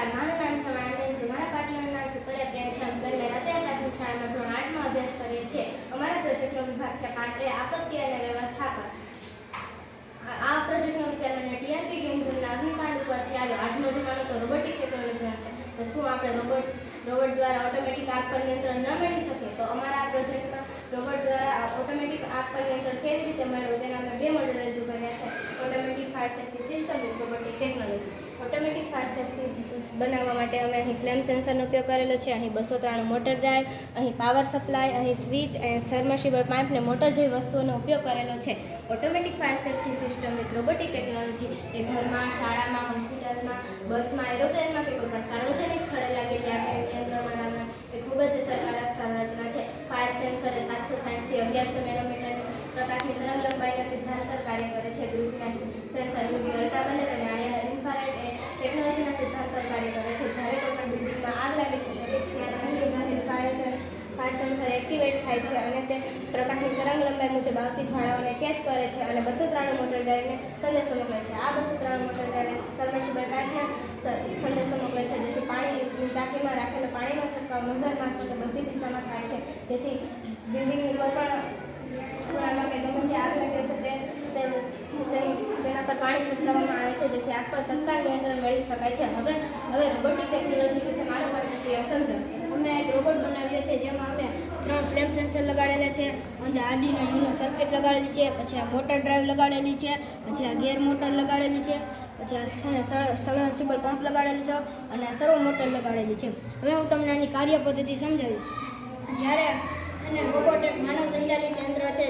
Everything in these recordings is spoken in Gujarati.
નમસ્કાર, મારું નામ છે વાણંદ. મારા પાર્ટનરનું નામ છે પર્યાપ્યાન છે. અમે બંને રાતે પ્રાથમિક શાળામાં ધોરણ 8માં અભ્યાસ કરીએ છીએ. અમારા પ્રોજેક્ટનો વિભાગ છે 5A આપત્તિ અને વ્યવસ્થાપન. આ પ્રોજેક્ટનો વિચાર અને ટીઆરપી ગેમ ઝોનના અગ્નિકાંડ ઉપરથી આવ્યો. આજનો જમાનો તો રોબોટિક ટેકનોલોજીનો છે. તો શું આપણે રોબોટ દ્વારા ઓટોમેટિક આગ પર નિયંત્રણ ન મેળવી શકીએ? તો અમારા પ્રોજેક્ટમાં રોબોટ દ્વારા ઓટોમેટિક આગ પર નિયંત્રણ કેવી રીતે મેળવવું તેના અમે 2 મોડેલ રજૂ કર્યા છે. Automatic fire safety system with robotic technology. Automatic fire safety બનાવવા માટે અમે અહીં ફ્લેમ સેન્સરનો ઉપયોગ કરેલો છે. અહીં 293 મોટર ડ્રાઈવ, અહીં પાવર સપ્લાય, અહીં સ્વિચ, અહીં સબમર્સિબલ પાઇપ ને મોટર જેવી વસ્તુઓનો ઉપયોગ કરેલો છે. Automatic fire safety system with robotic technology એ ઘરમાં, શાળામાં, હોસ્પિટલમાં, બસમાં, એરોપ્લેનમાં કે કોઈ પણ સાર્વજનિક સ્થળે લાગેલી આગને નિયંત્રણમાં લાવવા એ ખૂબ જ અસરકારક સંરચના છે. ફાયર સેન્સર એ 760 થી 1100 નેનોમીટરની પ્રકાશની તરંગ લંબાઈના સિદ્ધાંત પર કાર્ય કરે છે. સેન્સર યુવી, અલ્ટ્રાવાયોલેટ અને આઈઆર ઇન્ફ્રારેડ એ ટેકનોલોજીના સિદ્ધાંત પર કાર્ય કરે છે. જ્યારે કોઈ પણ બિલ્ડિંગમાં આગ લાગે છે ત્યારે ફાયર સેન્સર એક્ટિવેટ થાય છે અને તે પ્રકાશની તરંગ લંબાઈ મુજબ આવતી જ્વાળાઓને કેચ કરે છે અને 293 મોટર ડ્રાઈવને સંદેશો મોકલે છે. આ 293 મોટર ડ્રાઈવ સબમર્સિબલ પાઇપને સંદેશો મોકલે છે, જેથી પાણીની ટાંકીમાં રાખેલા પાણીનો છંટકાવ નોઝલ મારફતે બધી દિશામાં થાય છે, જેથી બિલ્ડિંગની કોઈ પણ ખૂણામાં કે ગમે ત્યાં આગ લાગે છે તેના પર પાણી છંટકાવવામાં આવે છે, જેથી આગ પર તત્કાળ નિયંત્રણ મેળવી શકાય છે. હવે રોબોટિક ટેકનોલોજી વિશે મારો પાર્ટનર સમજાવશે. અમે એક રોબોટ બનાવ્યો છે, જેમાં અમે 3 ફ્લેમ સેન્સર લગાડેલા છે, અંદર આરડીનો યુનો સર્કિટ લગાડેલી છે, પછી આ મોટર ડ્રાઈવ લગાડેલી છે, પછી આ ગેર મોટર લગાડેલી છે, પછી આ સબમર્સિબલ પંપ લગાડેલી છે અને આ સર્વો મોટર લગાડેલી છે. હવે હું તમને આની કાર્ય પદ્ધતિ સમજાવીશ. જ્યારે અને રોબોટ એક માનવ સંચાલિત યંત્ર છે,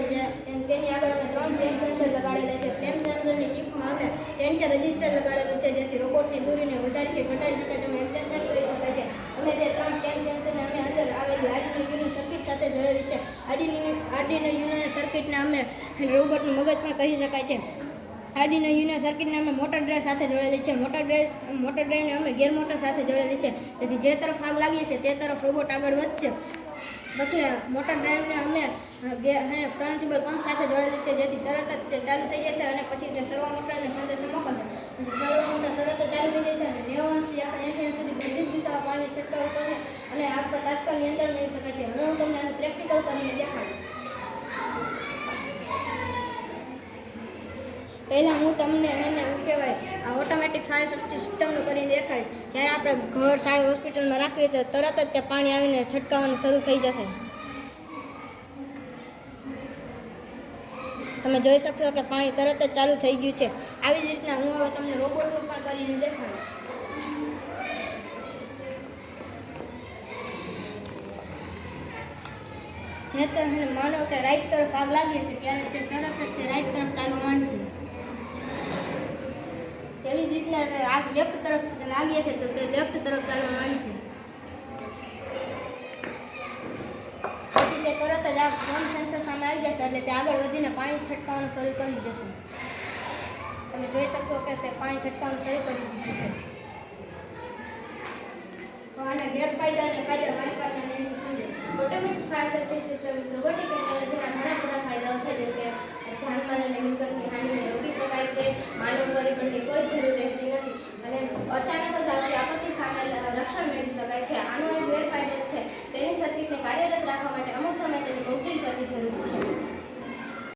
તેની આગળ અમે 3 ફ્લેમ સેન્સર લગાડેલા છે. ફ્લેમ સેન્સરની ચીપમાં અમે 10K રજિસ્ટર લગાડેલું છે, જેથી રોબોટની દૂરીને વધારી કે ઘટાડી શકાય, તમે એડજસ્ટમેન્ટ કરી શકાય છે. અમે તે 3 ફ્લેમ સેન્સરને અમે અંદર આવેલી આરડીનો યુનો સર્કિટ સાથે જોડેલી છે. આરડીનો યુનો સર્કિટને અમે રોબોટનું મગજ પણ કહી શકાય છે. આરડીનો યુનો સર્કિટને અમે મોટર ડ્રાઈવ સાથે જોડેલી છે. મોટર ડ્રાઈવને અમે ગેર મોટર સાથે જોડેલી છે, તેથી જે તરફ આગ લાગી છે તે તરફ રોબોટ આગળ વધશે. પછી મોટર ડ્રાઈવને અમે સબમર્સિબલ પંપ સાથે જોડેલી છે, જેથી તરત જ તે ચાલુ થઈ જશે અને પછી તે સર્વો મોટરને સંદેશો મોકલશે. પછી સર્વો મોટર તરત જ ચાલુ થઈ જશે અને 90 થી 80 સુધી બધી દિશામાં પાણી છંટકાવ કરશે અને આગ પર તાત્કાલિક નિયંત્રણ મેળવી શકાય છે. હવે હું તમને આનું પ્રેક્ટિકલ કરીને દેખાડીશ. પહેલાં હું તમને આ ઓટોમેટિક ફાયર સેફ્ટી સિસ્ટમનું કરીને દેખાડીશ. જ્યારે આપણે ઘર, શાળા, હોસ્પિટલમાં રાખીએ તો તરત જ તે પાણી આવીને છંટકાવવાનું શરૂ થઈ જશે. તમે જોઈ શકશો કે પાણી તરત જ ચાલુ થઈ ગયું છે. આવી જ રીતના હું હવે તમને રોબોટનું પણ કરીને દેખાડીશ. જે તમે માનો કે રાઈટ તરફ આગ લાગી છે ત્યારે તે તરત જ તે રાઈટ તરફ ચાલવા માંડશે. તેવી જ રીતના આગ લેફ્ટ તરફ લાગી છે તો તે લેફ્ટ તરફ ચાલવા માંડશે. પછી તે તરત જ આ ફોન સેન્સર સામે આવી જશે એટલે તે આગળ વધીને પાણી છંટકાવવાનું શરૂ કરી દેશે. તમે જોઈ શકો કે તે પાણી છંટકાવવાનું શરૂ કરી દીધું છે. તો આના ગેરફાયદા અને ફાયદા મારી પાર્ટનરને સમજાવીશ. Automatic fire safety system with robotic ટેકનોલોજીના ઘણા બધા ફાયદાઓ છે, જેમ કે જાનમાલ અને મિલકતની હાનિને રોકી શકાય છે, માનવ પરિબળની કોઈ જરૂર રહેતી નથી અને અચાનક જ આવતી આપત્તિ સામે રક્ષણ મેળવી શકાય છે. આનો એક ગેરફાયદો છે, તેની સર્કિટને કાર્યરત રાખવા માટે અમુક સમય તેને બુકિંગ કરવી જરૂરી છે.